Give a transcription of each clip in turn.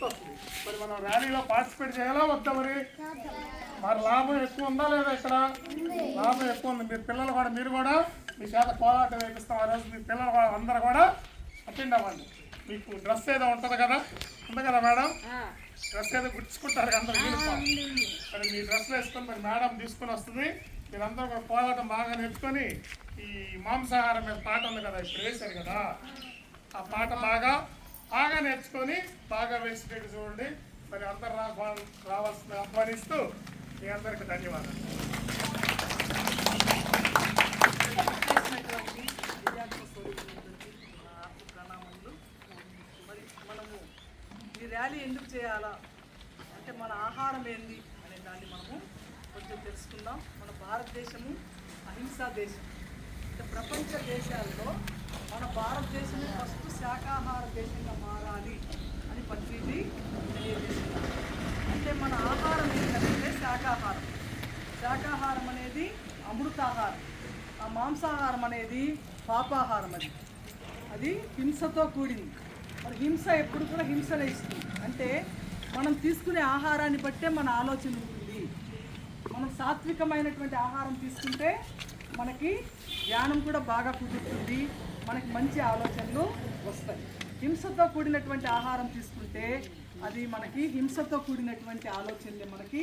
గుర్తొస్తుంది. మరి మనం ర్యాలీలో పార్టిసిపేట్ చేయాలా వద్దా? మరి లాభం ఎక్కువ ఉందా లేదా? ఇక్కడ లాభం ఎక్కువ ఉంది. మీరు పిల్లలు కూడా మీరు కూడా మీ చేత కోలాటం వేపిస్తాం. ఆ రోజు మీ పిల్లలు కూడా అందరూ కూడా అటెండ్ అవ్వండి. మీకు డ్రెస్ ఏదో ఉంటుంది కదా, ఉంది కదా మేడం? డ్రెస్ ఏదో గుర్చుకుంటారు అందరూ యూనిఫామ్. మరి మీ డ్రెస్ వేసుకొని మరి మేడం తీసుకొని వస్తుంది. మీరందరూ కూడా కోలాటం బాగా నేర్చుకొని ఈ మాంసాహారం మీద పాట ఉంది కదా, ఇప్పుడు వేశారు కదా, ఆ పాట బాగా బాగా నేర్చుకొని బాగా వేసేటట్టు చూడండి. మరి అందరు రావాల్సిన ఆహ్వానిస్తూ మీ అందరికీ ధన్యవాదాలు. మరి మనము ఈ ర్యాలీ ఎందుకు చేయాలా అంటే మన ఆహారం ఏంది అనే దాన్ని మనము కొంచెం తెలుసుకుందాం. మన భారతదేశము అహింసా దేశం. అంటే ప్రపంచ దేశాల్లో మన భారతదేశం ఫస్ట్ శాకాహార దేశంగా మారాలి అని పత్రిజీ తెలియజేస్తున్నారు. అంటే మన ఆహారం ఏంటంటే శాకాహారం. శాకాహారం అనేది అమృతాహారం, ఆ మాంసాహారం అనేది పాపాహారం. అది హింసతో కూడింది. మరి హింస ఎప్పుడు కూడా హింసనే ఇస్తుంది. అంటే మనం తీసుకునే ఆహారాన్ని బట్టే మన ఆలోచన ఉంటుంది. మనం సాత్వికమైనటువంటి ఆహారం తీసుకుంటే మనకి జ్ఞానం కూడా బాగా కుదురుతుంది, మనకి మంచి ఆలోచనలు వస్తాయి. హింసతో కూడినటువంటి ఆహారం తీసుకుంటే అది మనకి హింసతో కూడినటువంటి ఆలోచనలే మనకి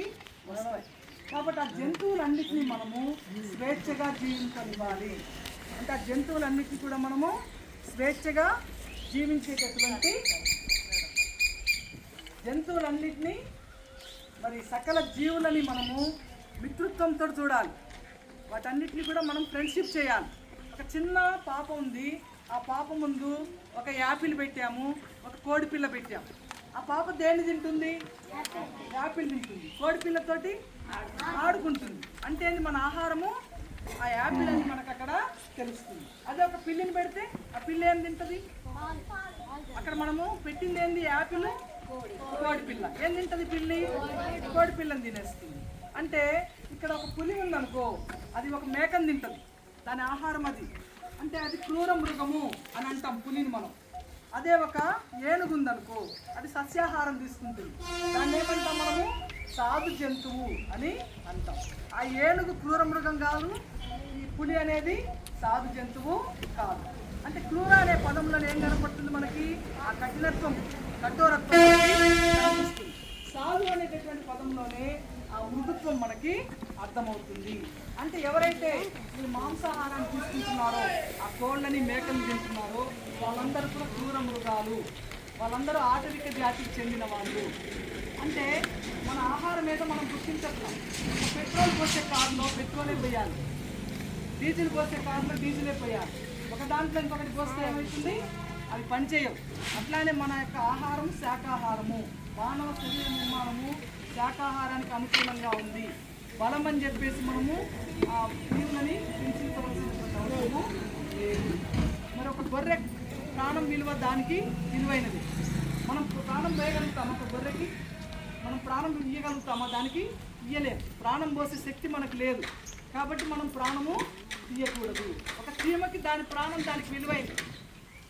వస్తాయి. కాబట్టి ఆ జంతువులన్నిటినీ మనము స్వేచ్ఛగా జీవించనివ్వాలి. అంటే ఆ జంతువులన్నిటినీ కూడా మనము స్వేచ్ఛగా జీవించేటటువంటి జంతువులన్నిటినీ మరి సకల జీవులని మనము మిత్రుత్వంతో చూడాలి. వాటన్నిటిని కూడా మనం ఫ్రెండ్షిప్ చేయాలి. ఒక చిన్న పాప ఉంది, ఆ పాప ముందు ఒక యాపిల్ పెట్టాము, ఒక కోడి పిల్ల పెట్టాము. ఆ పాప దేన్ని తింటుంది? యాపిల్ తింటుంది. కోడి పిల్లతోటి ఆడుకుంటుంది. అంటే మన ఆహారము ఆ యాపిల్ అని మనకు అక్కడ తెలుస్తుంది. అదే ఒక పిల్లిని పెడితే ఆ పిల్ల ఏం తింటుంది? అక్కడ మనము పెట్టింది ఏంది? యాపిల్, కోడి పిల్ల. ఏం తింటుంది పిల్లి? కోడి పిల్లని తినేస్తుంది. అంటే ఇక్కడ ఒక పులి ఉందనుకో, అది ఒక మేకను తింటుంది, దాని ఆహారం అది. అంటే అది క్రూర మృగము అని అంటాం పులిని మనం. అదే ఒక ఏనుగు ఉందనుకో, అది సస్యాహారం తీసుకుంటుంది, దాన్ని ఏమంటాం మనము? సాధు జంతువు అని అంటాం. ఆ ఏనుగు క్రూర మృగం కాదు, ఈ పులి అనేది సాధు జంతువు కాదు. అంటే క్రూర అనే పదంలో ఏం కనపడుతుంది మనకి? ఆ కఠినత్వం, కఠోరత్వం కనిపిస్తుంది. సాధు అనేటటువంటి పదంలోనే ఆ మృదుత్వం మనకి అర్థమవుతుంది. అంటే ఎవరైతే ఈ మాంసాహారాన్ని తీసుకుంటున్నారో, ఆ కోళ్ళని మేకలు తింటున్నారో, వాళ్ళందరూ కూడా క్రూర మృగాలు, వాళ్ళందరూ ఆటవిక జాతికి చెందిన వాళ్ళు. అంటే మన ఆహారం మీద మనం గుర్తించట్లేం. పెట్రోల్ పోసే కారులో పెట్రోలే పోయాలి, డీజిల్ పోసే కారులో డీజిలే పోయాలి. ఒక దాంట్లో ఇంకొకటి పోస్తే ఏమవుతుంది? అవి పనిచేయవు. అట్లానే మన యొక్క ఆహారం శాకాహారము, మానవ శరీర నిర్మాణము శాకాహారానికి అనుకూలంగా ఉంది. బలం అని చెప్పేసి మనము ఆ జీవులని పెంచుకోవాల్సినటువంటి అవసరము లేదు. మరి ఒక గొర్రె ప్రాణం విలువ దానికి విలువైనది. మనం ప్రాణం వేయగలుగుతాం, ఒక గొర్రెకి మనం ప్రాణం ఇయ్యగలుగుతామా? దానికి ఇయ్యలేము. ప్రాణం పోసే శక్తి మనకు లేదు. కాబట్టి మనం ప్రాణము ఇయ్యకూడదు. ఒక చీమకి దాని ప్రాణం దానికి విలువైంది,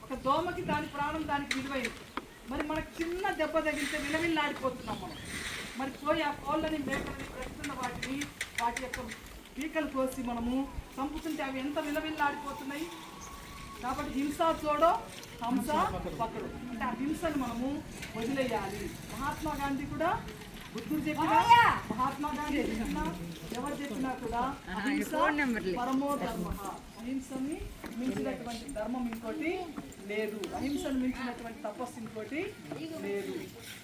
ఒక దోమకి దాని ప్రాణం దానికి విలువైంది. మరి మనకు చిన్న దెబ్బ తగిలితే విలవిల్లాడిపోతున్నాం మనం. మరి పోయి ఆ కోళ్ళని మేకలని ప్రస్తున్న వాటి యొక్క పీకలు కోసి మనము చంపుతుంటే అవి ఎంత విలవిల్లాడిపోతున్నాయి. కాబట్టి హింస చూడో హంస పక్కడు. అంటే ఆ హింసను మనము వదిలేయాలి. మహాత్మా గాంధీ కూడా, బుద్ధుడు చెప్పినా, మహాత్మా గాంధీ చెప్పినా, ఎవరు చెప్పినా కూడా అహింస పరమో ధర్మ. అహింసని మించినటువంటి ధర్మం ఇంకోటి లేదు, అహింసను మించినటువంటి తపస్సు ఇంకోటి లేదు.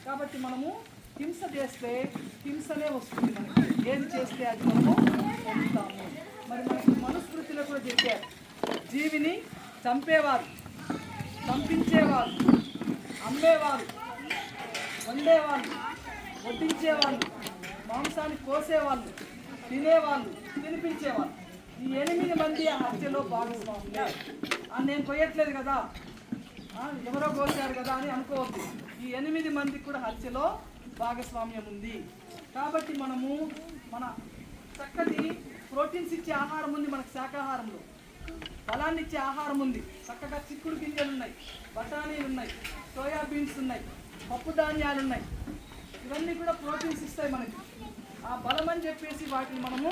కాబట్టి మనము హింస చేస్తే హింసనే వస్తుంది. మనకి ఏది చేస్తే అది మనము పొందుతాము. మరి మనకి మనుస్మృతిలో కూడా చెప్పారు, జీవిని చంపేవారు, చంపించేవారు, అమ్మేవారు, వండేవాళ్ళు, వడ్డించేవాళ్ళు, మాంసాన్ని కోసేవాళ్ళు, తినేవాళ్ళు, తినిపించేవాళ్ళు, ఈ 8 మంది ఆ హత్యలో భాగస్వాములే. నేను పోయట్లేదు కదా, ఎవరో కోసారు కదా అని అనుకోవద్దు. ఈ 8 మందికి కూడా హత్యలో భాగస్వామ్యం ఉంది. కాబట్టి మనము మన చక్కటి ప్రోటీన్స్ ఇచ్చే ఆహారం ఉంది మనకు శాకాహారంలో. బలాన్ని ఇచ్చే ఆహారం ఉంది. చక్కగా చిక్కుడు గింజలు ఉన్నాయి, బఠానీలు ఉన్నాయి, సోయా బీన్స్ ఉన్నాయి, పప్పు ధాన్యాలు ఉన్నాయి. ఇవన్నీ కూడా ప్రోటీన్స్ ఇస్తాయి మనకి. ఆ బలం అని చెప్పేసి వాటిని మనము